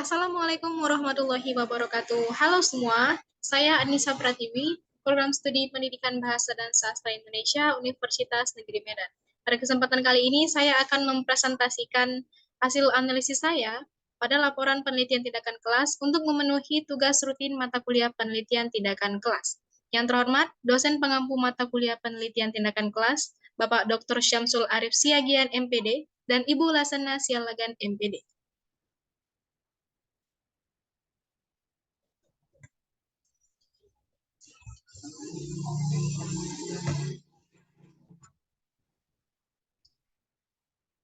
Assalamualaikum warahmatullahi wabarakatuh. Halo semua, saya Anissa Pratiwi, Program Studi Pendidikan Bahasa dan Sastra Indonesia, Universitas Negeri Medan. Pada kesempatan kali ini, saya akan mempresentasikan hasil analisis saya pada laporan penelitian tindakan kelas untuk memenuhi tugas rutin mata kuliah penelitian tindakan kelas. Yang terhormat, dosen pengampu mata kuliah penelitian tindakan kelas, Bapak Dr. Syamsul Arif Siagian, MPD, dan Ibu Lasana Sialagan, MPD.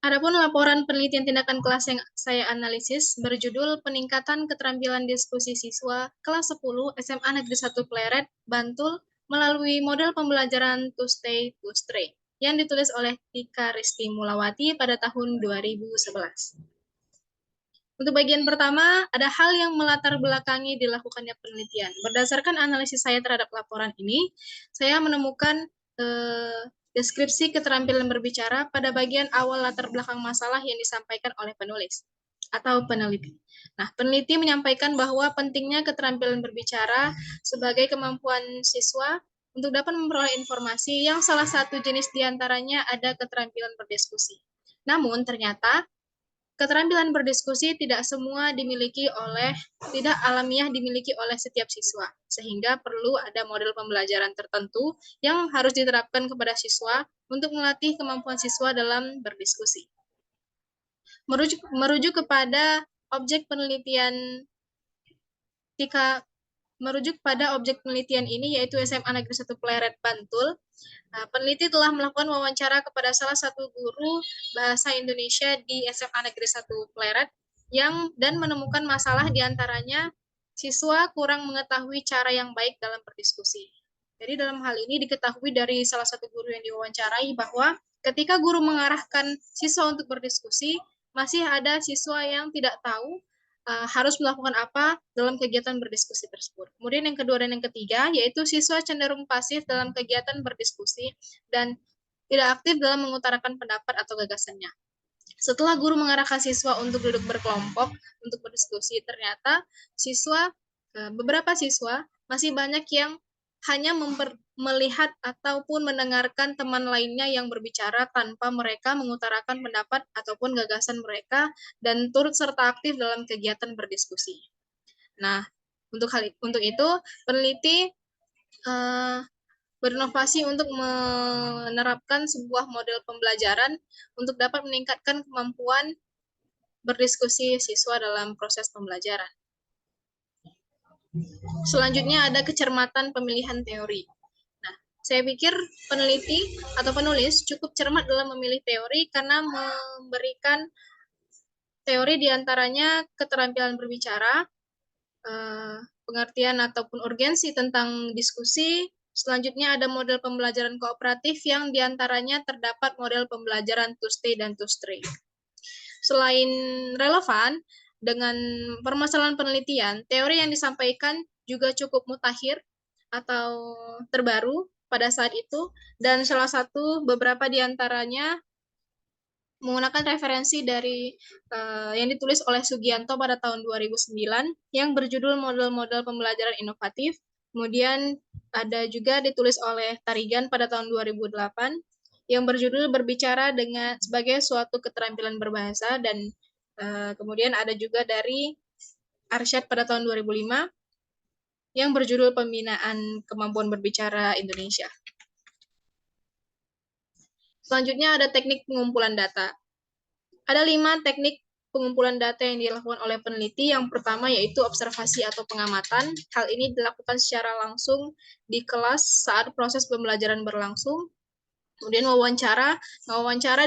Adapun laporan penelitian tindakan kelas yang saya analisis berjudul Peningkatan Keterampilan Diskusi Siswa kelas 10 SMA Negeri 1 Pleret, Bantul melalui model pembelajaran To Stay to Stray yang ditulis oleh Tika Risti Mulawati pada tahun 2011. Untuk bagian pertama, ada hal yang melatar belakangi dilakukannya penelitian. Berdasarkan analisis saya terhadap laporan ini, saya menemukan deskripsi keterampilan berbicara pada bagian awal latar belakang masalah yang disampaikan oleh penulis atau peneliti. Nah, peneliti menyampaikan bahwa pentingnya keterampilan berbicara sebagai kemampuan siswa untuk dapat memperoleh informasi yang salah satu jenis diantaranya ada keterampilan berdiskusi. Namun, ternyata keterampilan berdiskusi tidak alamiah dimiliki oleh setiap siswa, sehingga perlu ada model pembelajaran tertentu yang harus diterapkan kepada siswa untuk melatih kemampuan siswa dalam berdiskusi. Merujuk kepada objek penelitian ini, yaitu SMA Negeri 1 Pleret, Bantul. Nah, peneliti telah melakukan wawancara kepada salah satu guru bahasa Indonesia di SMA Negeri 1 Pleret dan menemukan masalah diantaranya siswa kurang mengetahui cara yang baik dalam berdiskusi. Jadi dalam hal ini diketahui dari salah satu guru yang diwawancarai bahwa ketika guru mengarahkan siswa untuk berdiskusi, masih ada siswa yang tidak tahu harus melakukan apa dalam kegiatan berdiskusi tersebut. Kemudian yang kedua dan yang ketiga, yaitu siswa cenderung pasif dalam kegiatan berdiskusi dan tidak aktif dalam mengutarakan pendapat atau gagasannya. Setelah guru mengarahkan siswa untuk duduk berkelompok untuk berdiskusi, ternyata beberapa siswa masih banyak yang hanya melihat ataupun mendengarkan teman lainnya yang berbicara tanpa mereka mengutarakan pendapat ataupun gagasan mereka dan turut serta aktif dalam kegiatan berdiskusi. Nah, untuk itu peneliti berinovasi untuk menerapkan sebuah model pembelajaran untuk dapat meningkatkan kemampuan berdiskusi siswa dalam proses pembelajaran. Selanjutnya ada kecermatan pemilihan teori. Nah, saya pikir peneliti atau penulis cukup cermat dalam memilih teori karena memberikan teori diantaranya keterampilan berbicara, pengertian ataupun urgensi tentang diskusi. Selanjutnya ada model pembelajaran kooperatif yang diantaranya terdapat model pembelajaran To Stay dan To Stray. Selain relevan dengan permasalahan penelitian, teori yang disampaikan juga cukup mutakhir atau terbaru pada saat itu, dan salah satu beberapa diantaranya menggunakan referensi dari yang ditulis oleh Sugianto pada tahun 2009 yang berjudul model-model pembelajaran inovatif. Kemudian ada juga ditulis oleh Tarigan pada tahun 2008 yang berjudul berbicara sebagai suatu keterampilan berbahasa, dan kemudian ada juga dari Arsyad pada tahun 2005 yang berjudul Pembinaan Kemampuan Berbicara Indonesia. Selanjutnya ada teknik pengumpulan data. Ada 5 teknik pengumpulan data yang dilakukan oleh peneliti. Yang pertama yaitu observasi atau pengamatan. Hal ini dilakukan secara langsung di kelas saat proses pembelajaran berlangsung. Kemudian wawancara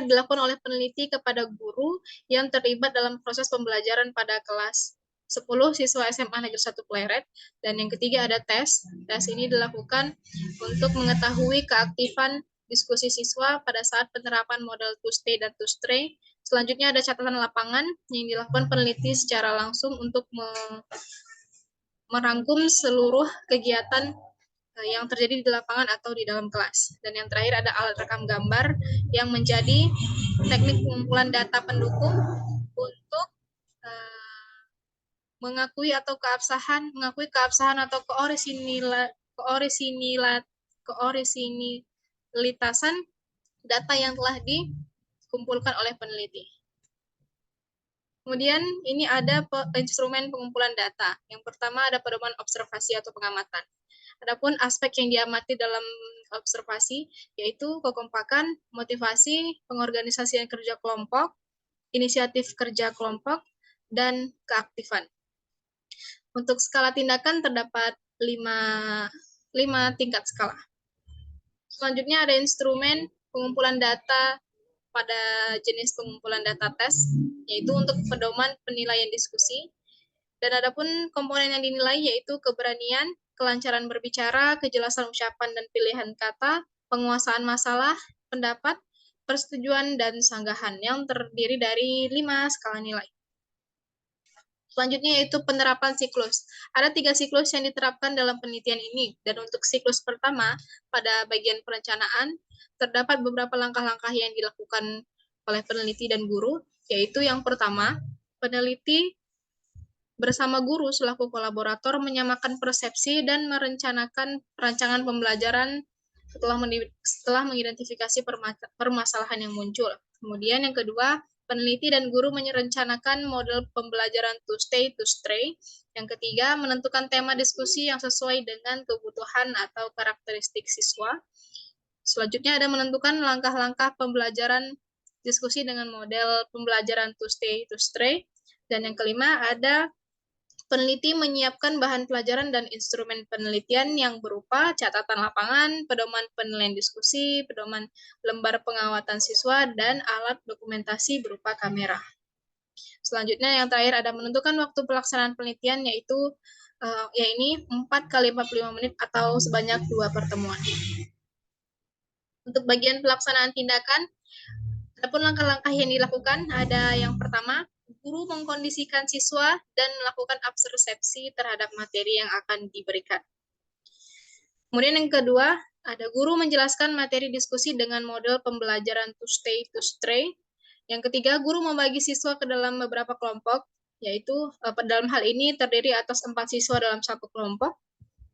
dilakukan oleh peneliti kepada guru yang terlibat dalam proses pembelajaran pada kelas 10 siswa SMA Negeri 1 Pleret. Dan yang ketiga ada tes. Tes ini dilakukan untuk mengetahui keaktifan diskusi siswa pada saat penerapan model To Stay dan To Stray. Selanjutnya ada catatan lapangan yang dilakukan peneliti secara langsung untuk merangkum seluruh kegiatan yang terjadi di lapangan atau di dalam kelas. Dan yang terakhir ada alat rekam gambar yang menjadi teknik pengumpulan data pendukung untuk mengakui keabsahan atau keorisinilitasan data yang telah dikumpulkan oleh peneliti. Kemudian ini ada instrumen pengumpulan data. Yang pertama ada pedoman observasi atau pengamatan. Adapun aspek yang diamati dalam observasi yaitu kekompakan, motivasi, pengorganisasian kerja kelompok, inisiatif kerja kelompok, dan keaktifan. Untuk skala tindakan terdapat 5 tingkat skala. Selanjutnya ada instrumen pengumpulan data pada jenis pengumpulan data tes, yaitu untuk pedoman penilaian diskusi. Dan adapun komponen yang dinilai yaitu keberanian, kelancaran berbicara, kejelasan ucapan dan pilihan kata, penguasaan masalah, pendapat, persetujuan, dan sanggahan yang terdiri dari 5 skala nilai. Selanjutnya yaitu penerapan siklus. Ada 3 siklus yang diterapkan dalam penelitian ini. Dan untuk siklus pertama, pada bagian perencanaan, terdapat beberapa langkah-langkah yang dilakukan oleh peneliti dan guru, yaitu yang pertama, peneliti bersama guru selaku kolaborator menyamakan persepsi dan merencanakan perancangan pembelajaran setelah mengidentifikasi permasalahan yang muncul. Kemudian yang kedua, peneliti dan guru merencanakan model pembelajaran to stay, to stray. Yang ketiga, menentukan tema diskusi yang sesuai dengan kebutuhan atau karakteristik siswa. Selanjutnya ada menentukan langkah-langkah pembelajaran diskusi dengan model pembelajaran to stay, to stray. Dan yang kelima, ada peneliti menyiapkan bahan pelajaran dan instrumen penelitian yang berupa catatan lapangan, pedoman penilaian diskusi, pedoman lembar pengawatan siswa, dan alat dokumentasi berupa kamera. Selanjutnya yang terakhir ada menentukan waktu pelaksanaan penelitian, yaitu 4 kali 45 menit atau sebanyak 2 pertemuan. Untuk bagian pelaksanaan tindakan, adapun langkah-langkah yang dilakukan ada yang pertama, guru mengkondisikan siswa dan melakukan absorpsi terhadap materi yang akan diberikan. Kemudian yang kedua, ada guru menjelaskan materi diskusi dengan model pembelajaran to stay, to stray. Yang ketiga, guru membagi siswa ke dalam beberapa kelompok, yaitu dalam hal ini terdiri atas 4 siswa dalam satu kelompok.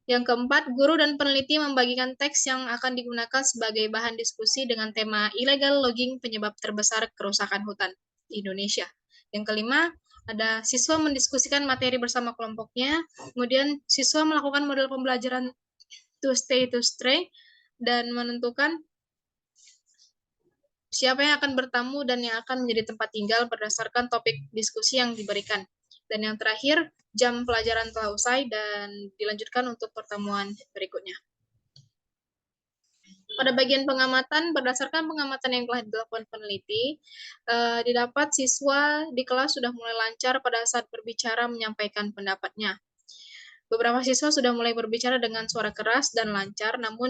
Yang keempat, guru dan peneliti membagikan teks yang akan digunakan sebagai bahan diskusi dengan tema illegal logging penyebab terbesar kerusakan hutan di Indonesia. Yang kelima, ada siswa mendiskusikan materi bersama kelompoknya, kemudian siswa melakukan model pembelajaran to stay, to stray, dan menentukan siapa yang akan bertamu dan yang akan menjadi tempat tinggal berdasarkan topik diskusi yang diberikan. Dan yang terakhir, jam pelajaran telah usai dan dilanjutkan untuk pertemuan berikutnya. Pada bagian pengamatan, berdasarkan pengamatan yang telah dilakukan peneliti, didapat siswa di kelas sudah mulai lancar pada saat berbicara menyampaikan pendapatnya. Beberapa siswa sudah mulai berbicara dengan suara keras dan lancar, namun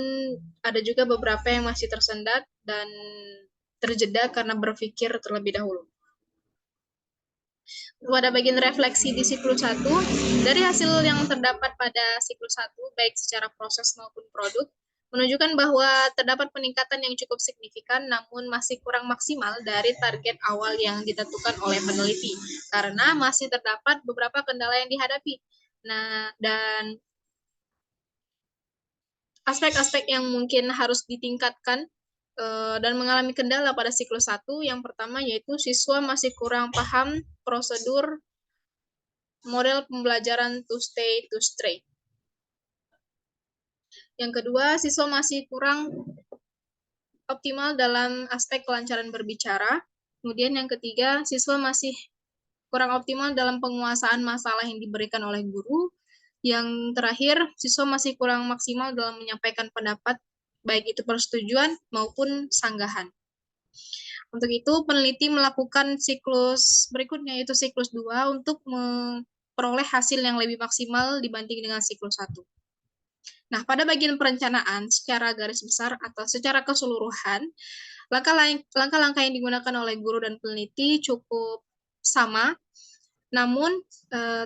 ada juga beberapa yang masih tersendat dan terjeda karena berpikir terlebih dahulu. Pada bagian refleksi di siklus 1, dari hasil yang terdapat pada siklus 1, baik secara proses maupun produk, menunjukkan bahwa terdapat peningkatan yang cukup signifikan, namun masih kurang maksimal dari target awal yang ditentukan oleh peneliti, karena masih terdapat beberapa kendala yang dihadapi. Nah, dan aspek-aspek yang mungkin harus ditingkatkan dan mengalami kendala pada siklus 1, yang pertama yaitu siswa masih kurang paham prosedur model pembelajaran to stay, to stray. Yang kedua, siswa masih kurang optimal dalam aspek kelancaran berbicara. Kemudian yang ketiga, siswa masih kurang optimal dalam penguasaan masalah yang diberikan oleh guru. Yang terakhir, siswa masih kurang maksimal dalam menyampaikan pendapat, baik itu persetujuan maupun sanggahan. Untuk itu, peneliti melakukan siklus berikutnya, yaitu siklus 2, untuk memperoleh hasil yang lebih maksimal dibanding dengan siklus 1. Nah, pada bagian perencanaan, secara garis besar atau secara keseluruhan, langkah-langkah yang digunakan oleh guru dan peneliti cukup sama, namun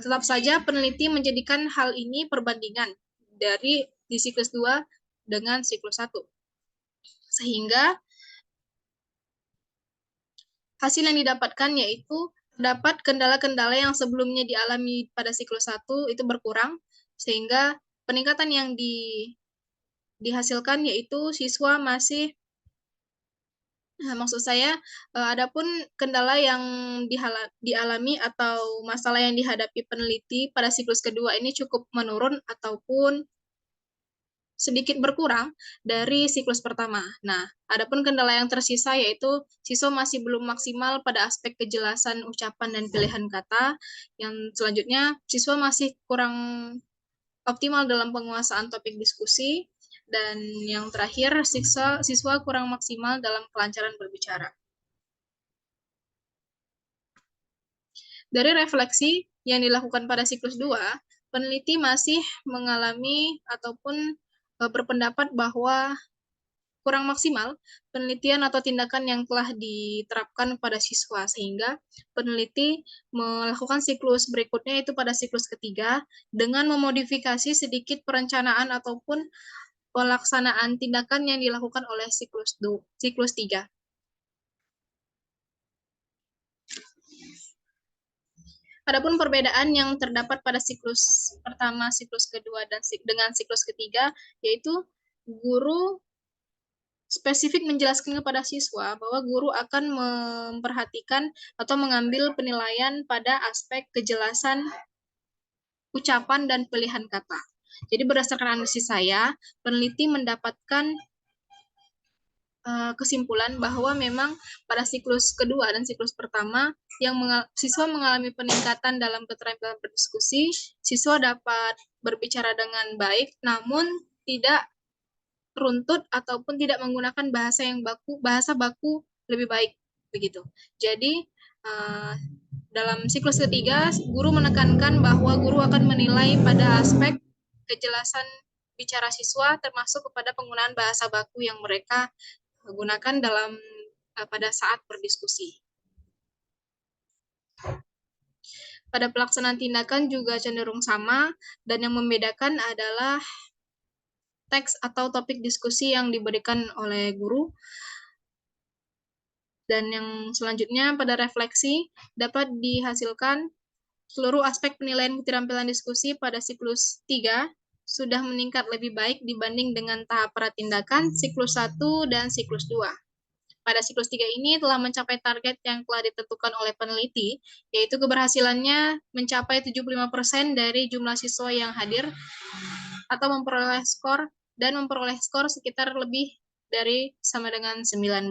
tetap saja peneliti menjadikan hal ini perbandingan dari di siklus 2 dengan siklus 1. Sehingga hasil yang didapatkan yaitu Dapat kendala-kendala yang sebelumnya dialami pada siklus 1 itu berkurang, sehingga peningkatan yang dihasilkan yaitu siswa masih maksud saya, adapun kendala yang dialami atau masalah yang dihadapi peneliti pada siklus kedua ini cukup menurun ataupun sedikit berkurang dari siklus pertama. Nah, adapun kendala yang tersisa yaitu siswa masih belum maksimal pada aspek kejelasan ucapan dan pilihan kata. Yang selanjutnya, siswa masih kurang optimal dalam penguasaan topik diskusi. Dan yang terakhir, siswa kurang maksimal dalam kelancaran berbicara. Dari refleksi yang dilakukan pada siklus 2, peneliti masih mengalami ataupun berpendapat bahwa kurang maksimal penelitian atau tindakan yang telah diterapkan pada siswa, sehingga peneliti melakukan siklus berikutnya itu pada siklus ketiga dengan memodifikasi sedikit perencanaan ataupun pelaksanaan tindakan yang dilakukan oleh siklus 3. Adapun perbedaan yang terdapat pada siklus pertama, siklus kedua, dan dengan siklus ketiga, yaitu guru spesifik menjelaskan kepada siswa bahwa guru akan memperhatikan atau mengambil penilaian pada aspek kejelasan ucapan dan pilihan kata. Jadi berdasarkan analisis saya, peneliti mendapatkan kesimpulan bahwa memang pada siklus kedua dan siklus pertama yang siswa mengalami peningkatan dalam keterampilan berdiskusi, siswa dapat berbicara dengan baik, namun tidak runtut ataupun tidak menggunakan bahasa baku lebih baik begitu. Jadi dalam siklus ketiga, guru menekankan bahwa guru akan menilai pada aspek kejelasan bicara siswa, termasuk kepada penggunaan bahasa baku yang mereka gunakan dalam pada saat berdiskusi. Pada pelaksanaan tindakan juga cenderung sama, dan yang membedakan adalah teks atau topik diskusi yang diberikan oleh guru. Dan yang selanjutnya pada refleksi dapat dihasilkan seluruh aspek penilaian keterampilan diskusi pada siklus 3 sudah meningkat lebih baik dibanding dengan tahap pratindakan siklus 1 dan siklus 2. Pada siklus 3 ini telah mencapai target yang telah ditentukan oleh peneliti, yaitu keberhasilannya mencapai 75% dari jumlah siswa yang hadir atau memperoleh skor sekitar lebih dari sama dengan 19.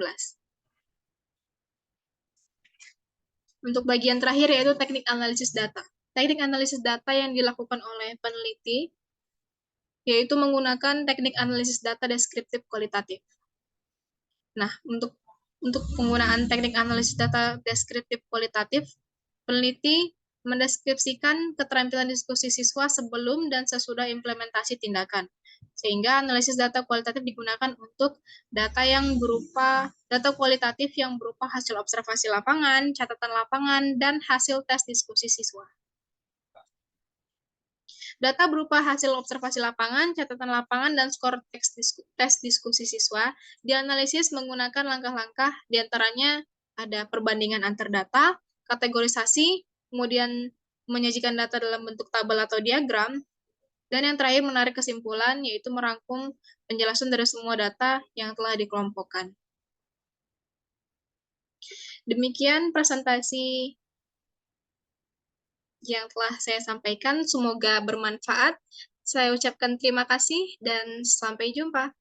Untuk bagian terakhir yaitu teknik analisis data. Teknik analisis data yang dilakukan oleh peneliti yaitu menggunakan teknik analisis data deskriptif kualitatif. Nah, untuk penggunaan teknik analisis data deskriptif kualitatif, peneliti mendeskripsikan keterampilan diskusi siswa sebelum dan sesudah implementasi tindakan. Sehingga analisis data kualitatif digunakan untuk data kualitatif yang berupa hasil observasi lapangan, catatan lapangan, dan hasil tes diskusi siswa. Data berupa hasil observasi lapangan, catatan lapangan, dan skor tes diskusi siswa dianalisis menggunakan langkah-langkah, diantaranya ada perbandingan antar data, kategorisasi, kemudian menyajikan data dalam bentuk tabel atau diagram, dan yang terakhir menarik kesimpulan, yaitu merangkum penjelasan dari semua data yang telah dikelompokkan. Demikian presentasi yang telah saya sampaikan, semoga bermanfaat. Saya ucapkan terima kasih dan sampai jumpa.